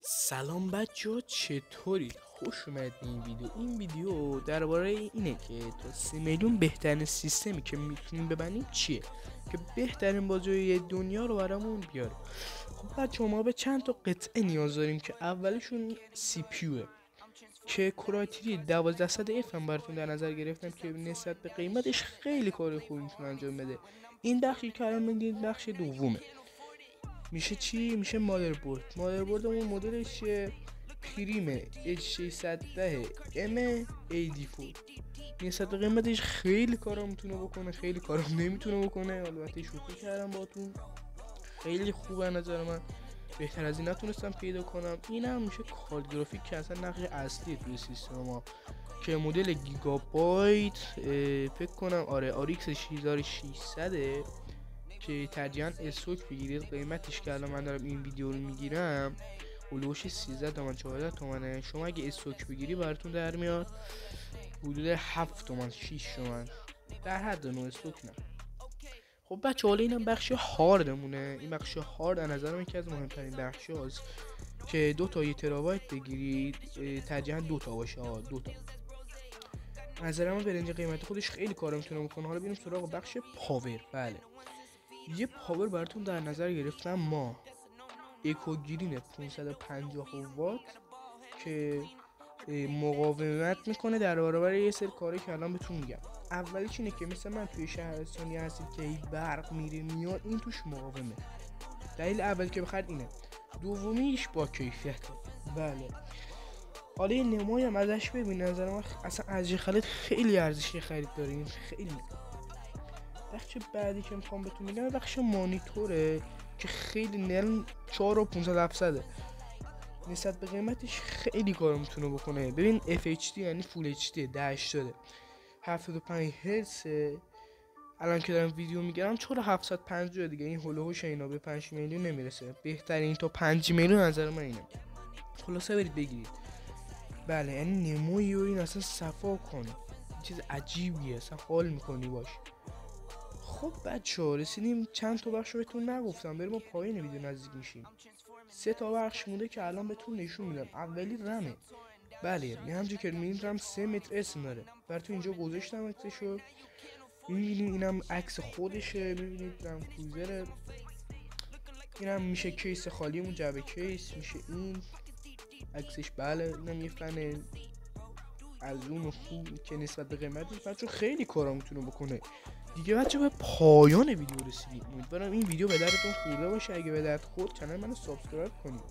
سلام بچه‌ها، چطورید؟ خوش اومدید به این ویدیو درباره اینه که تا 3 میلیون بهترین سیستمی که میتونیم ببنیم چیه که بهترین بازی دنیا رو برامون بیاره. خب بچه‌ها، ما به چند تا قطعه نیاز داریم که اولشون سی پیوه که کراتری 1200 اف هم براتون در نظر گرفتم که نسبت به قیمتش خیلی کار خوبی میتونه انجام بده. این بخشی که الان می‌بینید بخش دومه. میشه چی؟ میشه مادربردمون مدلش پریم H610 M84. نسبت به قیمتش خیلی کارا میتونه بکنه، خیلی کارا نمیتونه بکنه. البته شوخی کردم باتون، خیلی خوبه نظر من، بهتر از این نتونستم پیدا کنم. اینم میشه کارت گرافیک که اصلا نقش اصلی توی سیستم ما که مدل گیگابایت فکر کنم RX 6600 که ترجیحاً اسوک بگیرید. قیمتش که الان من دارم این ویدیو رو میگیرم هلوش 13 تومن 14 تومنه. شما اگه اسوک بگیری براتون در میاد حدود 7 تومن 6 تومن در حد نو اسوک. نه خب بچه، حالا اینم بخش هاردمونه. این بخش هارد از نظرم یکی از مهمترین بخش هاست که 2 تا 1 ترابایت بگیرید، ترجیحاً 2 تا باشه. 2 تا نظر من برنج قیمت خودش خیلی کار میتونه بکنه. حالا بریم سراغ بخش پاور. بله، یه پاور براتون در نظر گرفتم. ما اکو گرین 550 وات که مقاومت میکنه در برابر یه سری کاری که الان بهتون میگم. اولیش اینه که مثل من توی شهرستانی هستید که برق میره میاد، این توش مقاومه. دلیل اول که بخرید اینه. دومیش با کیفیته. بله، حالا یه نمایی هم ازش ببین. نظر من اصلا از خرید خیلی ارزش خرید داریم، خیلی. بخش بعدی که میخوام بهتون بگم بخش مانیتوره که خیلی نرم 4500 نسبت به قیمتش خیلی کار میتونه بکنه. ببین FHD یعنی فول HD 1080 75 هرتز. الان که دارم ویدیو میگیرم 4750 دیگه. این هولوش اینا به 5 میلیون نمیرسه. بهترین تا 5 میلیون نظر من اینه. خلاصه برید بگیرید. بله، یعنی نمویی و این اصلا صفا کن، چیز عجیبیه، اصلا حال میکنی باش. خب بچه‌ها، رسیدیم چند تا بخش رو بهتون نگفتم، بریم ما پایین ویدیو نزدیک میشیم. 3 تا بخش مونده که الان بهتون نشون میدم. اولی رمه. بله، یعنی همونجوری که میبینید رم 3 متر اسم داره. براتون اینجا گذاشتم عکسشو. میبینید اینم عکس خودشه. میبینید رم کوزره. اینم میشه کیس خالیمون، جعبه کیس میشه این عکسش. بله، اینم یه فن از اون خوب که نسبت به قیمتش بچه خیلی کارا میتونه بکنه دیگه. بچه به پایان ویدیو رسیدیم. امیدوارم این ویدیو به دردتون خورده باشه. اگه به درد خورد کانال منو سابسکرایب کنید.